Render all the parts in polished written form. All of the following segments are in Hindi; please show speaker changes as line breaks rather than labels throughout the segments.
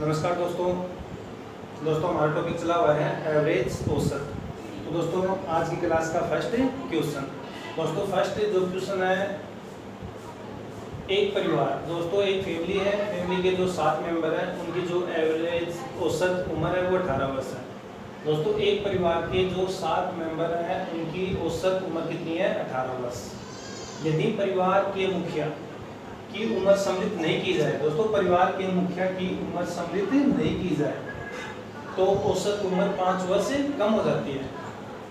नमस्कार दोस्तों हमारा टॉपिक चला हुआ है एवरेज औसत। तो दोस्तों आज की क्लास का फर्स्ट क्वेश्चन। दोस्तों फर्स्ट जो क्वेश्चन है, एक परिवार, दोस्तों एक फैमिली है, फैमिली के जो 7 मेंबर हैं उनकी जो एवरेज औसत उम्र है वो 18 वर्ष है। दोस्तों एक परिवार के जो 7 मेंबर हैं उनकी औसत उम्र कितनी है? 18 वर्ष। यदि परिवार के मुखिया की उम्र सम्मिलित नहीं की जाए, दोस्तों परिवार के मुखिया की उम्र सम्मिलित नहीं की जाए तो औसत उम्र 5 वर्ष से कम हो जाती है।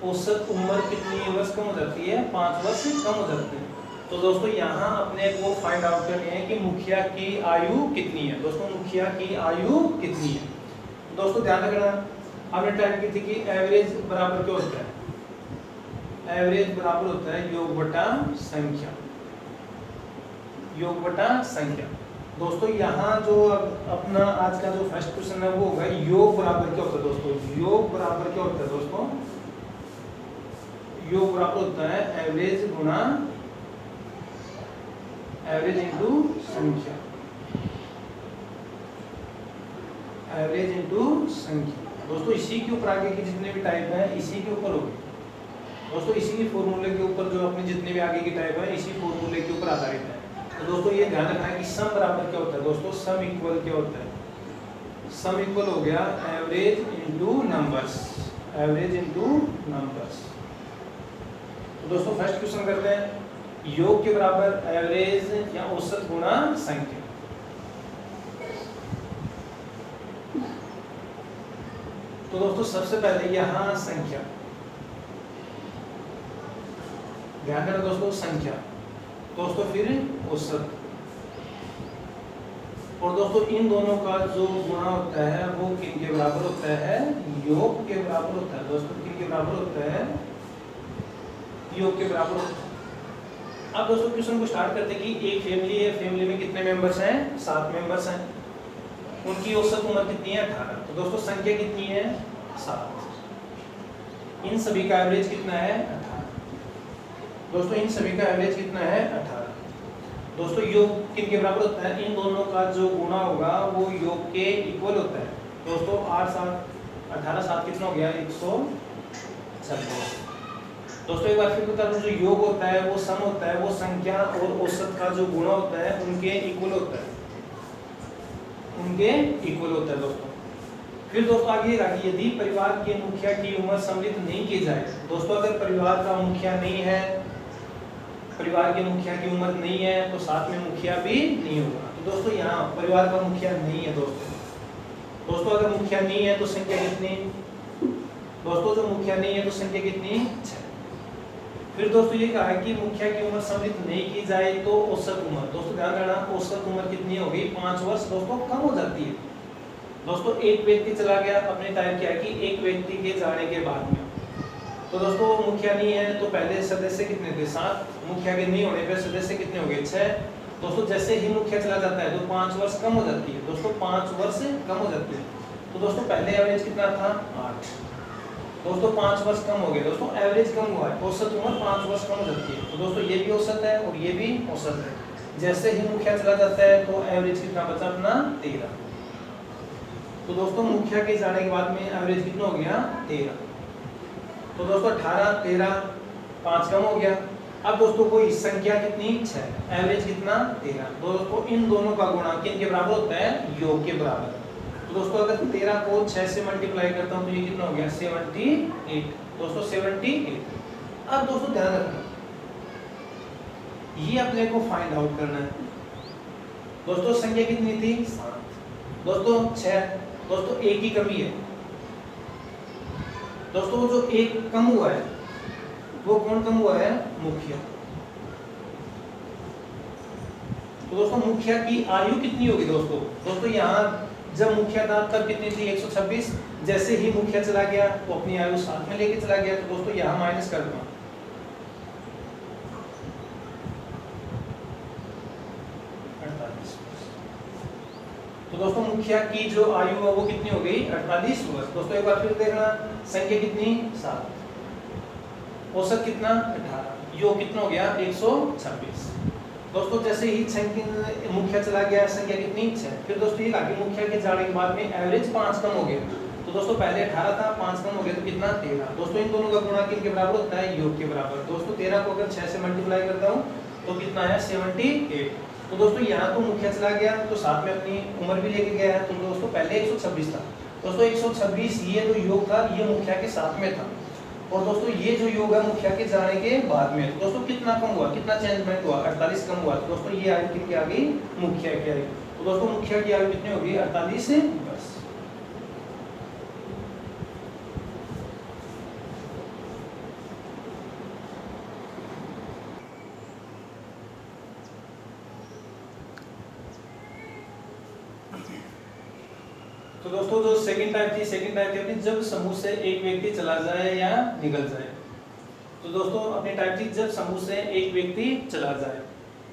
औसत उम्र कितनी वर्ष कम हो जाती है? 5 वर्ष से कम हो जाती है। तो दोस्तों यहाँ अपने को फाइंड आउट करनी है कि मुखिया की आयु कितनी है। दोस्तों मुखिया की आयु कितनी है? दोस्तों ध्यान रखना, हमने टाइप की थी कि एवरेज बराबर क्या होता है? एवरेज बराबर होता है योग बटा संख्या, योग बटा संख्या। दोस्तों यहाँ जो अपना आज का जो फर्स्ट क्वेश्चन है वो होगा योग बराबर क्या होता है? दोस्तों योग बराबर क्या होता है? दोस्तों योग बराबर होता है एवरेज गुणा एवरेज इंटू संख्या, एवरेज इंटू संख्या। दोस्तों इसी के ऊपर आगे के जितने भी टाइप हैं इसी के ऊपर होगी। दोस्तों इसी के फॉर्मूले के ऊपर जो अपने जितने भी आगे की टाइप है इसी फॉर्मूले के ऊपर आधारित है। तो दोस्तों ये ध्यान रखना है कि सम बराबर क्या होता है? दोस्तों सम इक्वल क्या होता है? सम इक्वल हो गया average into numbers, average into numbers. तो दोस्तों फर्स्ट क्वेश्चन करते हैं, योग के बराबर एवरेज या औसत गुणा संख्या। तो दोस्तों सबसे पहले यहाँ संख्या, ध्यान रखना दोस्तों संख्या, दोस्तों फिर औसत, और दोस्तों इन दोनों का जो गुणा होता है वो किन के बराबर होता है? योग के बराबर होता है। दोस्तों किन के बराबर होता है? योग के बराबर होता है। अब दोस्तों क्वेश्चन को स्टार्ट करते हैं कि एक फैमिली है, फैमिली में कितने मेंबर्स हैं? 7 मेंबर्स हैं। उनकी औसत उम्र कितनी है? 18। तो दोस्तों संख्या कितनी है? 7। इन सभी का एवरेज कितना है? 18। दोस्तों इन सभी का एवरेज कितना है? 18। दोस्तों योग किन के बराबर होता है? इन दोनों का जो गुणा होगा वो योग के इक्वल होता है। दोस्तों 8 7 18 7 कितना हो गया? 126। दोस्तों एक बार फिर बता दूं, जो योग होता है वो सम होता है, वो संख्या और औसत का जो गुणा होता है उनके इक्वल होता है, उनके इक्वल होता है। दोस्तों फिर दोस्तों आगे यदि परिवार के मुखिया की उम्र सम्मिलित नहीं की जाए, दोस्तों अगर परिवार का मुखिया नहीं है, परिवार के मुखिया की उम्र नहीं है तो साथ में मुखिया भी नहीं होगा। तो दोस्तों यहाँ परिवार का मुखिया नहीं है। दोस्तों अगर मुखिया नहीं है तो संख्या कितनी? दोस्तों जो मुखिया नहीं है तो संख्या कितनी? 6। फिर दोस्तों ये कहा है कि मुखिया की उम्र सम्मिलित नहीं की जाए तो औसत उम्र, दोस्तों ध्यान रखना औसत उम्र कितनी होगी? 5 वर्ष दोस्तों कम हो जाती है। दोस्तों एक व्यक्ति चला गया, अपने टाइप क्या है कि एक व्यक्ति के जाने के बाद में, तो दोस्तों मुखिया नहीं है तो पहले सदस्य कितने थे? 7। मुखिया के नहीं होने पर सदस्य कितने हो गए? 6। दोस्तों जैसे ही मुखिया चला जाता है तो 5 वर्ष कम हो जाती है। दोस्तों 5 वर्ष कम हो जाती है। तो दोस्तों पहले एवरेज कितना था? 8। दोस्तों 5 वर्ष कम हो गए। दोस्तों एवरेज कम हुआ है, औसत उम्र 5 वर्ष कम हो जाती है। तो दोस्तों ये भी औसत है और ये भी औसत है। जैसे ही मुखिया चला जाता है तो एवरेज कितना बचा अपना? 13। तो दोस्तों मुखिया के जाने के बाद में एवरेज कितना हो गया? 13। तो दोस्तों 18 13 5 कम हो गया। अब दोस्तों कोई संख्या कितनी? 6। एवरेज कितना? 13। दोस्तों इन दोनों का गुणा किन के बराबर होता है? योग के बराबर। तो दोस्तों अगर 13 को 6 से मल्टीप्लाई करता हूं तो ये कितना हो गया? 78। दोस्तों 78। अब दोस्तों ध्यान रखना, ये अपने को फाइंड आउट करना है। दोस्तों संख्या कितनी थी? 7। दोस्तों 6। दोस्तों एक ही कमी है। दोस्तों जो एक कम हुआ है वो कौन कम हुआ है? मुखिया। तो दोस्तों मुखिया की आयु कितनी होगी? दोस्तों यहाँ जब मुखिया था तब कितनी थी? 126। जैसे ही मुखिया चला गया तो अपनी आयु साथ में लेके चला गया। तो दोस्तों यहाँ माइनस कर दूंगा, तो दोस्तों मुखिया की जो आयु है वो कितनी हो गई? 48 वर्ष। दोस्तों एक बार फिर देखना, संख्या कितनी? 7। औसत कितना? 18। योग कितना हो गया? 126। दोस्तों जैसे ही संख्या मुख्य चला गया, संख्या कितनी 6। फिर दोस्तों ये कहा कि मुख्य के जाने के बाद में एवरेज 5 कम हो गया। तो दोस्तों पहले 18 था, 5 कम हो गया तो कितना 13। दोस्तों इन दोनों का गुणा किनके बराबर होता है, योग के बराबर। दोस्तों 13 को अगर 6 से मल्टीप्लाई करता हूँ तो कितना है 78। तो दोस्तों यहाँ तो मुख्य चला गया तो साथ में अपनी उम्र भी लेके गया है। तो दोस्तों पहले 126 था। दोस्तों 126 ये जो योग था ये मुख्य के साथ में था, और दोस्तों ये जो योग है मुख्य के जाने के बाद में। तो दोस्तों कितना कम हुआ, कितना चेंजमेंट हुआ, 48 कम हुआ। तो दोस्तों ये आयु किनकी आ गई, मुख्य की आयु। तो दोस्तों मुख्य की आयु कितनी होगी 48 बस। तो दोस्तों जो सेकंड टाइप थी अपनी जब समूह से एक व्यक्ति चला जाए या निकल जाए। तो दोस्तों अपनी टाइप थी जब समूह से एक व्यक्ति चला जाए।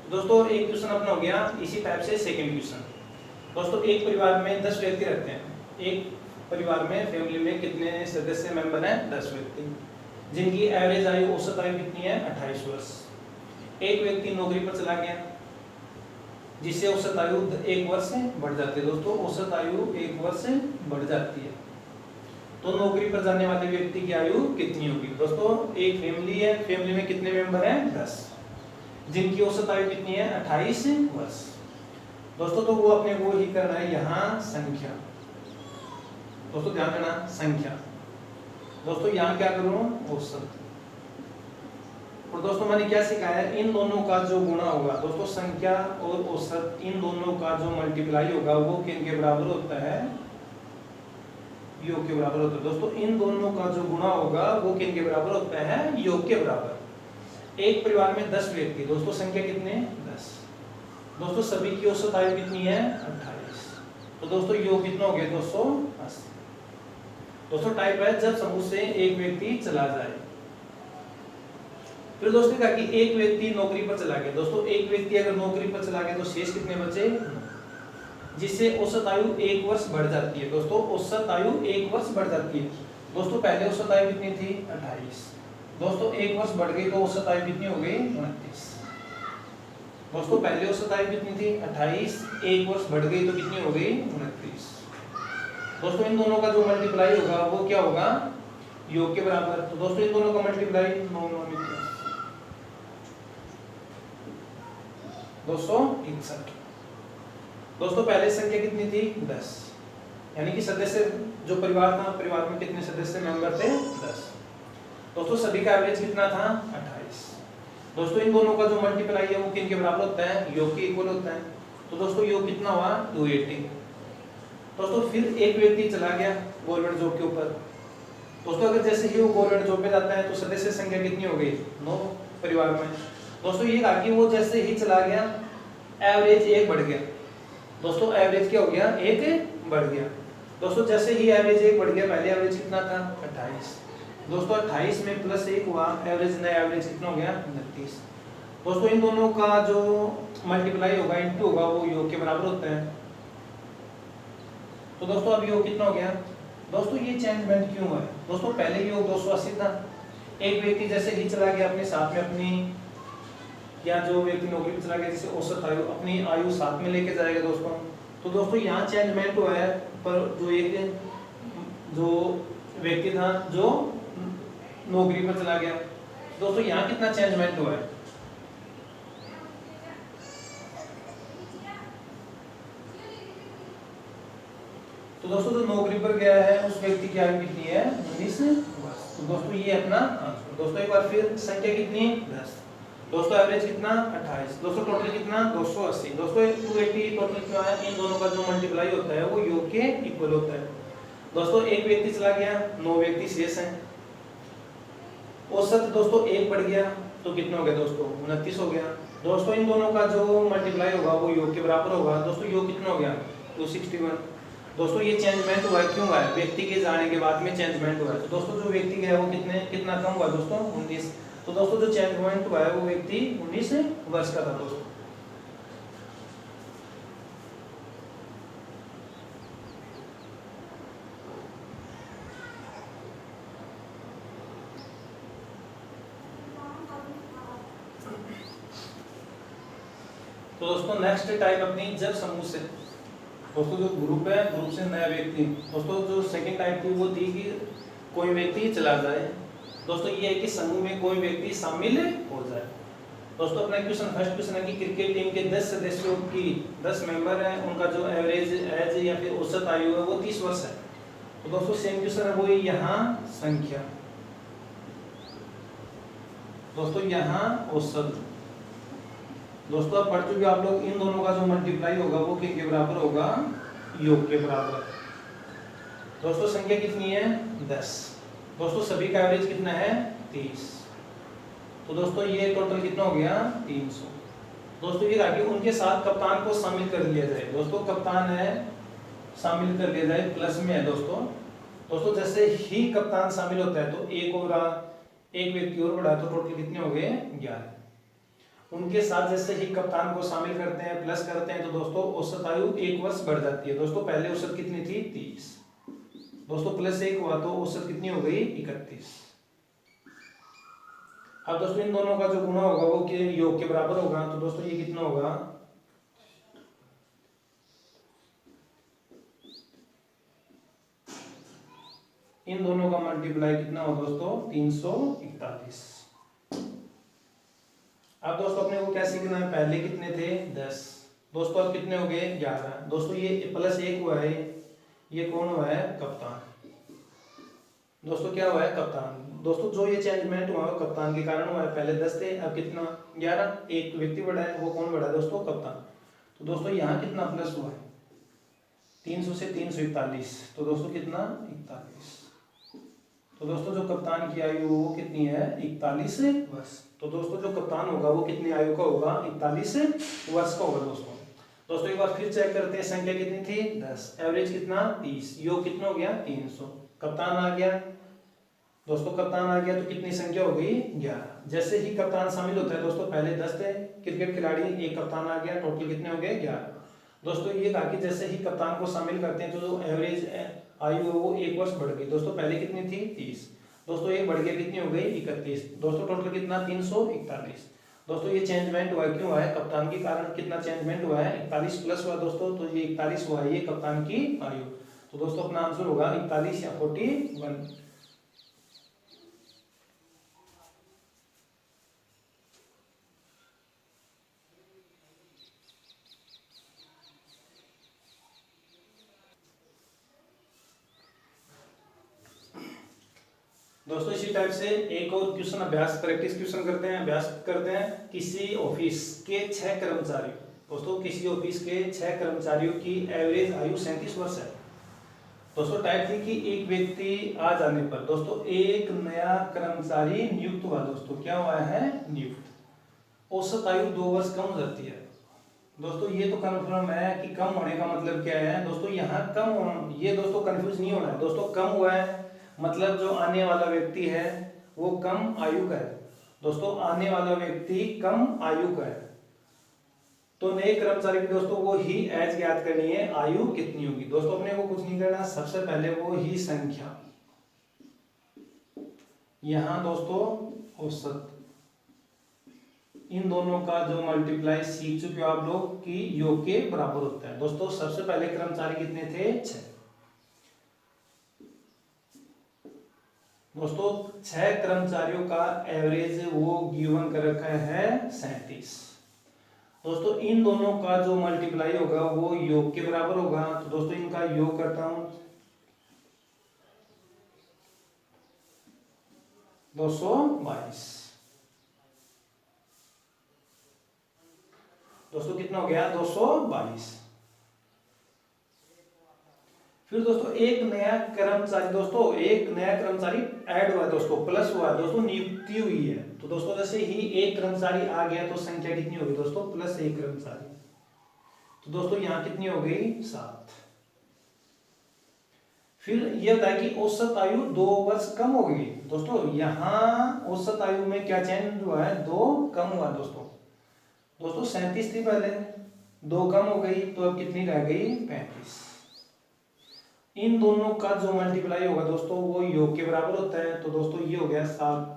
तो दोस्तों एक क्वेश्चन अपना हो गया, इसी टाइप से सेकंड क्वेश्चन। दोस्तों एक परिवार में 10 व्यक्ति रहते हैं। एक परिवार में फैमिली में कितने सदस्य मेंबर हैं, 10 व्यक्ति, जिनकी एवरेज आयु औसत आयु कितनी है 28 वर्ष। एक व्यक्ति नौकरी पर चला गया जिससे औसत आयु 1 वर्ष से बढ़ जाती है। दोस्तों औसत आयु 1 वर्ष से बढ़ जाती है। तो नौकरी पर जाने वाले व्यक्ति की आयु कितनी होगी। दोस्तों एक फैमिली है, फैमिली में कितने मेंबर हैं 10, जिनकी औसत आयु कितनी है 28 वर्ष। दोस्तों तो वो अपने वो ही करना है यहाँ संख्या। दोस्तों ध्यान देना संख्या। दोस्तों यहाँ क्या करूँ औसत। और दोस्तों मैंने क्या सिखाया है, इन दोनों का जो गुणा होगा दोस्तों संख्या और औसत, इन दोनों का जो मल्टीप्लाई होगा वो किनके बराबर होता है, योग के बराबर होता है। दोस्तों इन दोनों का जो गुणा होगा वो किनके बराबर होता है, योग के बराबर। एक परिवार में 10 व्यक्ति, दोस्तों संख्या कितने 10। दोस्तों सभी की औसत आयु कितनी है 28। तो दोस्तों योग कितना हो गया 280। दोस्तों टाइप है जब समूह से एक व्यक्ति चला जाए। फिर दोस्तों कहा कि एक व्यक्ति नौकरी पर चला गया। दोस्तों एक व्यक्ति अगर नौकरी पर चला गया तो शेष कितने बचे, जिससे औसत आयु 1 वर्ष बढ़ जाती है। दोस्तों औसत आयु 1 वर्ष बढ़ जाती है। दोस्तों पहले औसत आयु कितनी थी 28। दोस्तों 1 वर्ष बढ़ गई तो औसत आयु कितनी हो गई 29। दोस्तों पहले औसत आयु कितनी थी 28, 1 वर्ष बढ़ गई तो कितनी हो गई 29। दोस्तों इन दोनों का जो मल्टीप्लाई होगा वो क्या होगा, योग के बराबर। तो दोस्तों इन दोनों का मल्टीप्लाई 261। दोस्तों पहले संख्या कितनी थी 10, यानी कि सदस्य जो परिवार था, परिवार में कितने सदस्य मेंबर थे 10। दोस्तों सभी का एवरेज कितना था 28। दोस्तों इन दोनों का जो मल्टीप्लाई है वो किनके बराबर होता है, योग के इक्वल होता है। तो दोस्तों योग कितना हुआ 280। दोस्तों फिर एक व्यक्ति चला गया गवर्नमेंट जॉब के ऊपर। दोस्तों अगर जैसे ही वो गवर्नमेंट जॉब पे जाता है तो सदस्य संख्या कितनी हो गई 9 परिवार में। दोस्तों ये कहा कि वो जैसे ही चला गया एवरेज 1 बढ़ गया। दोस्तों एवरेज क्या हो गया 1 बढ़ गया। दोस्तों जैसे ही एवरेज 1 बढ़ गया, पहले एवरेज कितना था 28। दोस्तों 28 में प्लस 1 हुआ, एवरेज नया एवरेज कितना हो गया 29। दोस्तों इन दोनों का जो मल्टीप्लाई होगा इनटू होगा वो योग के बराबर होता है। तो दोस्तों अब योग कितना हो गया। दोस्तों ये चेंजमेंट क्यों है, दोस्तों पहले योग 280 था। एक व्यक्ति जैसे ही चला गया अपने साथ में अपनी, या जो व्यक्ति नौकरी पे चला गया जिसे औसत आयु अपनी आयु साथ में लेके जाएगा दोस्तों। तो दोस्तों यहाँ चेंजमेंट हुआ है, पर जो व्यक्ति था जो नौकरी पर चला गया, दोस्तों यहाँ कितना चेंजमेंट हुआ है। तो दोस्तों जो नौकरी पर गया है उस व्यक्ति की आयु कितनी है 19 वर्ष। तो दोस्तों ये अपना दोस्तों एक बार फिर संख्या कितनी 10। दोस्तों एवरेज कितना 28। दोस्तों टोटल कितना 280। दोस्तों 280 टोटल क्यों आया, इन दोनों का जो मल्टीप्लाई होता है वो योग के इक्वल होता है। दोस्तों एक व्यक्ति चला गया, 9 व्यक्ति शेष हैं। औसत दोस्तों 1 बढ़ गया तो कितना हो गया दोस्तों 29 हो गया। दोस्तों इन दोनों का जो मल्टीप्लाई होगा वो योग के बराबर होगा। दोस्तों योग कितना हो गया 261। दोस्तों ये चेंजमेंट हुआ है, क्यों हुआ है, व्यक्ति के जाने के बाद में चेंजमेंट हुआ है। तो दोस्तों जो व्यक्ति गया वो कितना कम हुआ दोस्तों 19। तो दोस्तों जो चेंजमेंट हुआ है वो व्यक्ति 19 वर्ष का था दोस्तों। तो दोस्तों नेक्स्ट टाइप अपनी जब समूह से, दोस्तों जो ग्रुप है, ग्रुप से नया व्यक्ति, दोस्तों जो सेकंड टाइप थी वो थी कि कोई व्यक्ति चला जाए। दोस्तों ये है कि समूह में कोई व्यक्ति शामिल हो जाए। दोस्तों अपना क्वेश्चन, फर्स्ट क्वेश्चन है कि क्रिकेट टीम के 10 सदस्यों की 10 मेंबर हैं, उनका जो एवरेज एज या फिर औसत आयु है वो 30 वर्ष है। तो दोस्तों सेम क्वेश्चन है वो यहाँ संख्या, दोस्तों यहाँ औसत। दोस्तों अब पढ़ चुके आप लोग, इन दोनों का जो मल्टीप्लाई होगा वो किसके बराबर होगा, योग के बराबर। दोस्तों संख्या कितनी है 10, दोस्तों सभी का एवरेज कितना है 30। तो दोस्तों ये टोटल कितना हो गया 300। दोस्तों ये आगे उनके साथ कप्तान को शामिल कर लिया जाए। दोस्तों कप्तान है, शामिल कर लिया जाए, प्लस में है दोस्तों। दोस्तों जैसे ही कप्तान शामिल होता है तो एक व्यक्ति और बढ़ा तो टोटल कितने हो गए 11। उनके साथ जैसे ही कप्तान को शामिल करते हैं, प्लस करते हैं, तो दोस्तों औसत आयु 1 वर्ष बढ़ जाती है। दोस्तों पहले औसत कितनी थी 30, दोस्तों प्लस 1 हुआ तो औसत कितनी हो गई 31। अब दोस्तों इन दोनों का जो गुणा होगा वो के योग के बराबर होगा। तो दोस्तों ये कितना होगा, इन दोनों का मल्टीप्लाई कितना हो दोस्तों 341। अब दोस्तों अपने को क्या सीखना है, पहले कितने थे 10, दोस्तों अब कितने हो गए 11। दोस्तों ये प्लस 1 हुआ है, ये कौन हुआ है कप्तान। दोस्तों क्या हुआ है कप्तान। दोस्तों जो ये चेंजमेंट हुआ है कप्तान के कारण हुआ है, पहले 10 थे अब कितना 11, एक व्यक्ति बढ़ा है, वो कौन बढ़ा है दोस्तों कप्तान। तो दोस्तों यहाँ कितना प्लस हुआ है 300 से 341, तो दोस्तों कितना 41। तो दोस्तों जो कप्तान की आयु वो कितनी है 41 वर्ष। तो दोस्तों जो कप्तान होगा वो कितनी आयु का होगा 41 वर्ष का होगा। दोस्तों एक बार फिर चेक करते हैं, संख्या कितनी थी 10, एवरेज कितना 30, योग कितना हो गया 300, कप्तान आ गया। दोस्तों कप्तान आ गया तो कितनी संख्या हो गई 11। जैसे ही कप्तान शामिल होता है, दोस्तों पहले 10 थे क्रिकेट खिलाड़ी, एक कप्तान आ गया, टोटल कितने हो गए 11। दोस्तों ये कहा कि जैसे ही कप्तान को शामिल करते हैं तो जो एवरेज आयु है वो 1 वर्ष बढ़ गई। दोस्तों पहले कितनी थी 30, दोस्तों एक बढ़ गया कितनी हो गई 31। दोस्तों टोटल कितना 341। दोस्तों ये चेंजमेंट हुआ क्यों हुआ है कप्तान के कारण, कितना चेंजमेंट हुआ है 41 प्लस हुआ दोस्तों, तो ये 41 हुआ है ये कप्तान की आयु। तो दोस्तों अपना आंसर होगा 41 या 41। दोस्तों इसी टाइप से एक और क्वेश्चन अभ्यास प्रैक्टिस क्वेश्चन करते हैं, अभ्यास करते हैं। किसी ऑफिस के 6 कर्मचारी, दोस्तों किसी ऑफिस के 6 कर्मचारियों की एवरेज आयु 37 वर्ष है। दोस्तों टाइप थी कि एक व्यक्ति आ जाने पर दोस्तों एक नया कर्मचारी नियुक्त हुआ। दोस्तों क्या हुआ है नियुक्त, औसत आयु 2 वर्ष कम हो जाती है। दोस्तों ये तो कंफर्म है कि कम होने का मतलब क्या है दोस्तों, यहाँ कम, ये दोस्तों कंफ्यूज नहीं होना है। दोस्तों कम हुआ है मतलब जो आने वाला व्यक्ति है वो कम आयु का है। दोस्तों आने वाला व्यक्ति कम आयु का है, तो नए कर्मचारी की दोस्तों वो ही एज ज्ञात करनी है, आयु कितनी होगी। दोस्तों अपने को कुछ नहीं करना, सबसे पहले वो ही संख्या, यहां दोस्तों औसत, इन दोनों का जो मल्टीप्लाई सीख चुके हो आप लोग कि योग के बराबर होता है। दोस्तों सबसे पहले कर्मचारी कितने थे 6, दोस्तों 6 कर्मचारियों का एवरेज वो गिवन कर रखा है 37। दोस्तों इन दोनों का जो मल्टीप्लाई होगा वो योग के बराबर होगा। तो दोस्तों इनका योग करता हूं 222। दोस्तों कितना हो गया 222। फिर दोस्तों एक नया कर्मचारी, दोस्तों एक नया कर्मचारी ऐड हुआ दोस्तों, प्लस हुआ दोस्तों, नियुक्ति हुई है। तो दोस्तों जैसे ही एक कर्मचारी आ गया तो संख्या कितनी होगी दोस्तों प्लस 1 कर्मचारी। तो दोस्तों यहाँ कितनी हो गई 7। फिर यह होता है कि औसत आयु 2 वर्ष कम हो गई। दोस्तों यहाँ औसत आयु में क्या चेंज हुआ है 2 कम हुआ दोस्तों। दोस्तों 37 थी पहले, 2 कम हो गई तो अब कितनी रह गई 35। इन दोनों का जो मल्टीप्लाई होगा दोस्तों वो योग के बराबर होता है। तो दोस्तों ये हो गया 7,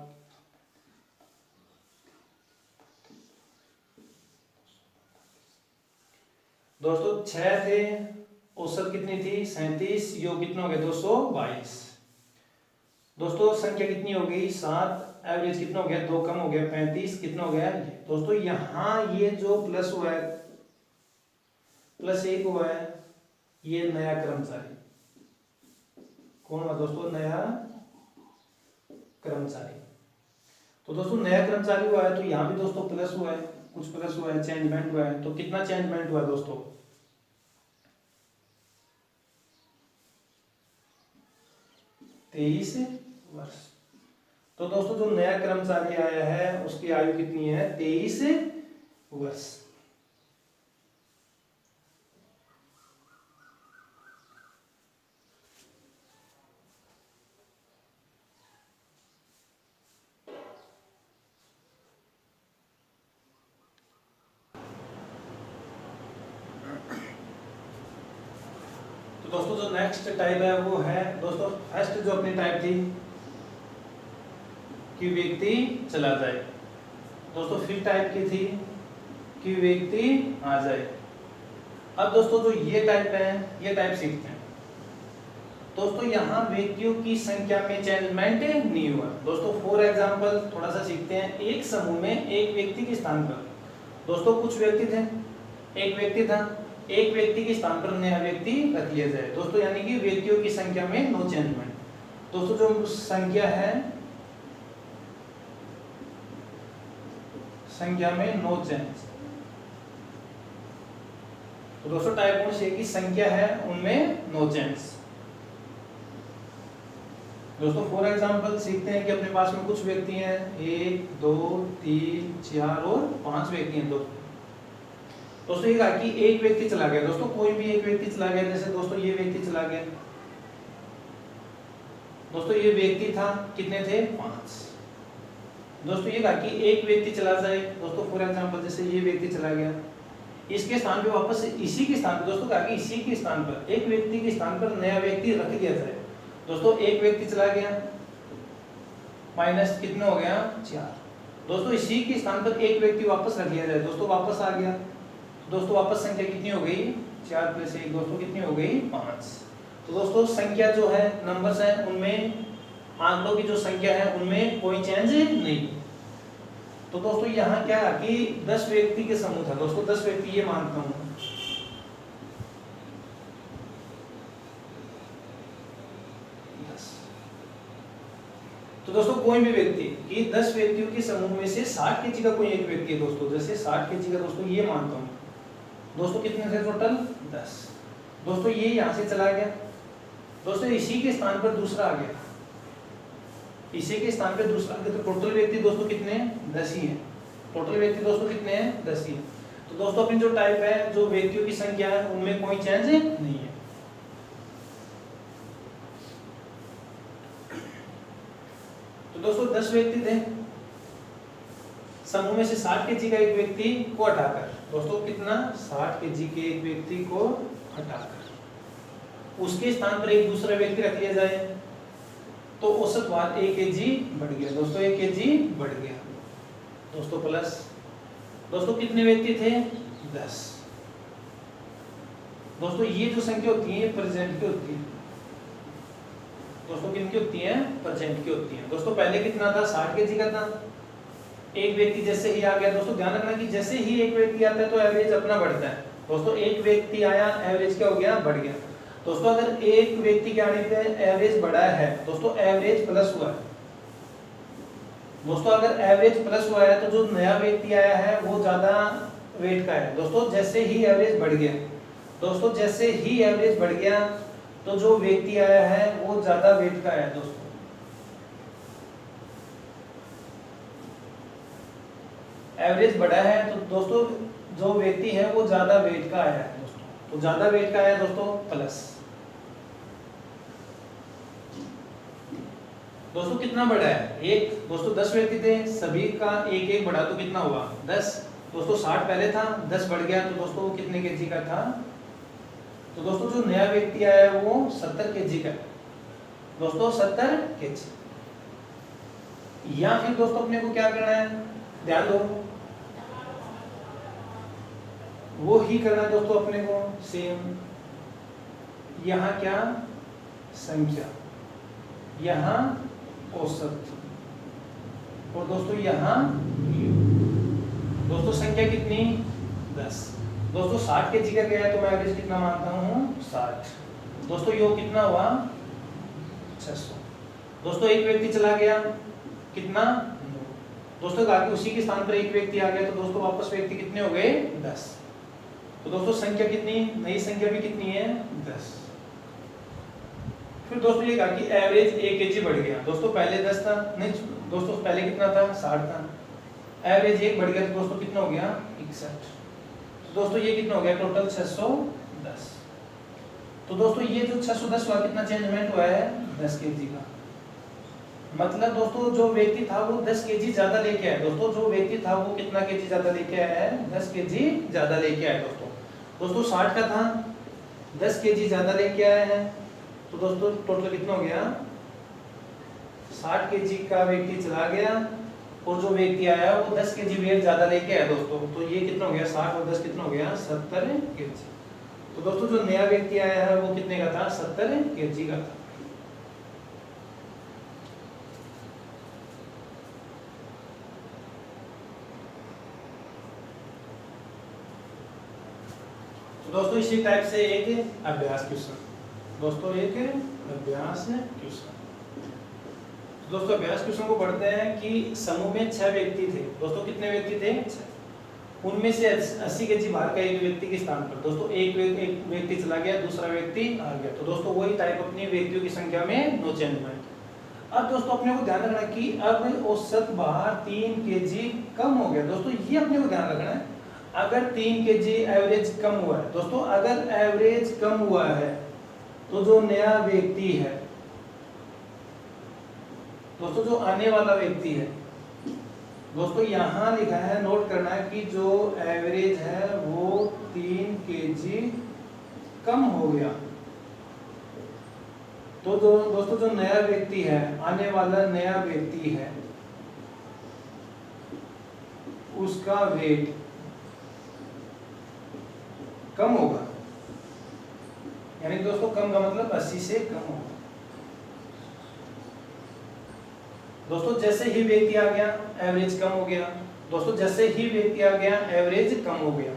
दोस्तों 6 थे, औसत कितनी थी 37, योग कितना हो गया 222। दोस्तों संख्या कितनी हो गई 7, एवरेज कितना हो गया 2 कम हो गया 35, कितना हो गया दोस्तों यहाँ ये जो प्लस हुआ है +1 हुआ है, ये नया कर्मचारी कौन हुआ दोस्तों, नया कर्मचारी। तो दोस्तों नया कर्मचारी हुआ है तो यहाँ भी दोस्तों प्लस हुआ है, कुछ प्लस हुआ है, चेंजमेंट हुआ है। तो कितना चेंजमेंट हुआ दोस्तों 23 वर्ष। तो दोस्तों जो नया कर्मचारी आया है उसकी आयु कितनी है 23 वर्ष। तो दोस्तों जो नेक्स्ट टाइप है वो है दोस्तों, फर्स्ट जो अपनी टाइप थी कि व्यक्ति चला जाए, दोस्तों फिर टाइप की थी कि व्यक्ति आ जाए। अब दोस्तों जो ये टाइप है, ये टाइप सीखते हैं। दोस्तों यहाँ व्यक्तियों की संख्या में चेंजमेंट नहीं हुआ। दोस्तों फॉर एग्जांपल थोड़ा सा सीखते हैं। एक समूह में एक व्यक्ति के स्थान पर दोस्तों कुछ व्यक्ति थे, एक व्यक्ति था, एक व्यक्ति के स्थान पर नया व्यक्ति रख लिया जाए दोस्तों, यानी कि व्यक्तियों की संख्या में नो चेंजमेंट। दोस्तों जो संख्या है, संख्या में नो चेंज। तो दोस्तों टाइप कौन सी है कि संख्या है उनमें नो चेंज। दोस्तों फॉर एग्जांपल सीखते हैं कि अपने पास में कुछ व्यक्ति हैं, 1 2 3 4 और 5 व्यक्ति हैं दोस्तों ये कहा कि एक व्यक्ति चला गया। दोस्तों कोई भी एक व्यक्ति चला गया, जैसे दोस्तों ये व्यक्ति चला गया। दोस्तों ये व्यक्ति था, कितने थे 5। दोस्तों ये कहा कि एक व्यक्ति चला जाए। दोस्तों फॉर एग्जांपल जैसे ये व्यक्ति चला गया, इसके स्थान पे वापस इसी के स्थान पे दोस्तों कहा कि इसी के स्थान पर एक व्यक्ति के स्थान पर नया व्यक्ति रख दिया जाए। दोस्तों एक व्यक्ति चला गया, माइनस कितना हो गया 4। दोस्तों इसी के स्थान पर एक व्यक्ति वापस रख लिया जाए। दोस्तों वापस आ गया, दोस्तों वापस संख्या कितनी हो गई 4 + 1 दोस्तों कितनी हो गई 5। तो दोस्तों संख्या जो है, नंबर्स हैं उनमें, आंकड़ों की जो संख्या है उनमें कोई चेंज नहीं। तो दोस्तों यहाँ क्या है कि 10 व्यक्ति के समूह था। दोस्तों 10 व्यक्ति ये मानता हूं, तो दोस्तों कोई भी व्यक्ति कि 10 व्यक्तियों के समूह में से 60 केजी का कोई एक व्यक्ति है दोस्तों, जैसे 60 केजी का दोस्तों ये मानता हूं। दोस्तों कितने थे टोटल 10। दोस्तों ये यहां से चला गया, दोस्तों इसी के स्थान पर दूसरा आ गया, इसी के स्थान पे दूसरा आ गया। तो टोटल व्यक्ति दोस्तों कितने 10 ही है। टोटल व्यक्ति दोस्तों कितने हैं 10 ही। तो दोस्तों अपनी जो टाइप है, जो व्यक्तियों की संख्या है उनमें कोई चेंज नहीं है। तो दोस्तों 10 व्यक्ति थे, समूह में से 60 केजी का एक व्यक्ति को हटाकर, दोस्तों कितना 60 केजी के एक व्यक्ति को हटाकर उसके स्थान पर एक दूसरा व्यक्ति रख लिया जाए तो औसत भार 1 केजी बढ़ गया। दोस्तों 1 केजी बढ़ गया दोस्तों प्लस। दोस्तों कितने व्यक्ति थे 10। दोस्तों ये जो संख्या होती है प्रेजेंट की होती है दोस्तों, किनकी होती है प्रेजेंट की होती है। दोस्तों पहले कितना था 60 केजी का था, एक व्यक्ति जैसे ही आ गया, दोस्तों ध्यान रखना कि जैसे ही एक व्यक्ति आता है तो एवरेज अपना बढ़ता है। दोस्तों एक व्यक्ति आया, एवरेज क्या हो गया बढ़ गया। दोस्तों अगर एक व्यक्ति के आने पे एवरेज बढ़ा है दोस्तों, एवरेज प्लस हुआ है। दोस्तों अगर एवरेज प्लस हुआ है तो जो नया व्यक्ति आया है वो ज्यादा वेट का है। दोस्तों जैसे ही एवरेज बढ़ गया, दोस्तों जैसे ही एवरेज बढ़ गया तो जो व्यक्ति आया है वो ज्यादा वेट का है। दोस्तों एवरेज बढ़ा है तो दोस्तों जो व्यक्ति है वो ज्यादा वेट का आया है दोस्तों, तो ज्यादा वेट का आया दोस्तों प्लस। दोस्तों कितना बढ़ा है एक। दोस्तों 10 व्यक्ति थे, सभी का एक एक बढ़ा तो कितना हुआ 10। दोस्तों 60 पहले था, 10 बढ़ गया तो दोस्तों वो कितने केजी का था। तो दोस्तों जो नया व्यक्ति आया है वो 70 केजी का है दोस्तों, 70 केजी। या फिर दोस्तों अपने को क्या करना है, ध्यान दो, वो ही करना है दोस्तों अपने को सेम। यहाँ क्या संख्या, यहाँ औसत, और दोस्तों यहाँ दोस्तों संख्या कितनी 10। दोस्तों 60 के जी का गया है तो मैं एवरेज कितना मानता हूँ 60। दोस्तों योग कितना हुआ 600। दोस्तों एक व्यक्ति चला गया कितना 9। दोस्तों आगे उसी के स्थान पर एक व्यक्ति आ गया तो दोस्तों वापस व्यक्ति कितने हो गए 10। तो दोस्तों संख्या कितनी, नई संख्या भी कितनी है 10। फिर दोस्तों ये कहा कि एवरेज 1 kg बढ़ गया। दोस्तों पहले 10 था, नहीं दोस्तों पहले कितना था 60 था, एवरेज 1 बढ़ गया तो दोस्तों कितना हो गया 61। तो दोस्तों ये कितना हो गया टोटल 610। तो दोस्तों ये जो 610 हुआ कितना चेंजमेंट हुआ है 10 kg का। मतलब दोस्तों जो व्यक्ति था वो 10 kg ज्यादा लेके आया। दोस्तों जो व्यक्ति था वो कितना kg ज्यादा लेके आया है 10 kg ज्यादा लेके आया। दोस्तों 60 का था 10 kg ज्यादा लेके आया है तो दोस्तों टोटल कितना हो गया 60 kg का व्यक्ति चला गया और जो व्यक्ति आया वो 10 kg वेट ज्यादा लेके आया दोस्तों। तो ये कितना हो गया 60 और 10 कितना हो गया 70 kg। तो दोस्तों जो नया व्यक्ति आया है वो कितने का था 70 kg का था। तो दोस्तों इसी टाइप से एक अभ्यास क्वेश्चन, दोस्तों एक अभ्यास क्वेश्चन। दोस्तों अभ्यास क्वेश्चन को पढ़ते हैं कि समूह में 6 व्यक्ति थे। दोस्तों कितने व्यक्ति थे 6। उनमें से 80 kg भार का एक व्यक्ति के स्थान पर दोस्तों एक व्यक्ति चला गया, दूसरा व्यक्ति आ गया। तो दोस्तों वही टाइप अपनी व्यक्तियों की संख्या में नो चेंजमेंट। अब दोस्तों अपने को ध्यान रखना कि अब औसत भार 3 kg कम हो गया। दोस्तों ये अपने को ध्यान रखना है, अगर 3 kg एवरेज कम हुआ है दोस्तों, अगर एवरेज कम हुआ है तो जो नया व्यक्ति है दोस्तों, जो आने वाला व्यक्ति है दोस्तों, यहाँ लिखा है नोट करना है कि जो एवरेज है वो 3 kg कम हो गया। तो जो दोस्तों जो नया व्यक्ति है, आने वाला नया व्यक्ति है, उसका वेट कम होगा। यानी दोस्तों कम का मतलब 80 से कम होगा। दोस्तों जैसे ही व्यक्ति आ गया एवरेज कम हो गया। दोस्तों जैसे ही व्यक्ति आ गया एवरेज कम हो गया।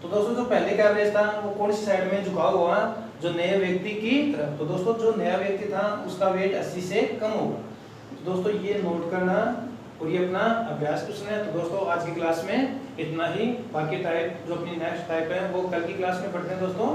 तो दोस्तों जो पहले का एवरेज था वो कौन सी साइड में झुकाव हुआ, जो नए व्यक्ति की तरफ। तो दोस्तों जो नया व्यक्ति था उसका वेट 80 से कम होगा। तो दोस्तों ये नोट करना और ये अपना अभ्यास क्वेश्चन है। तो दोस्तों आज की क्लास में इतना ही। बाकी टाइप जो अपनी नेक्स्ट टाइप है वो कल की क्लास में पढ़ते हैं दोस्तों।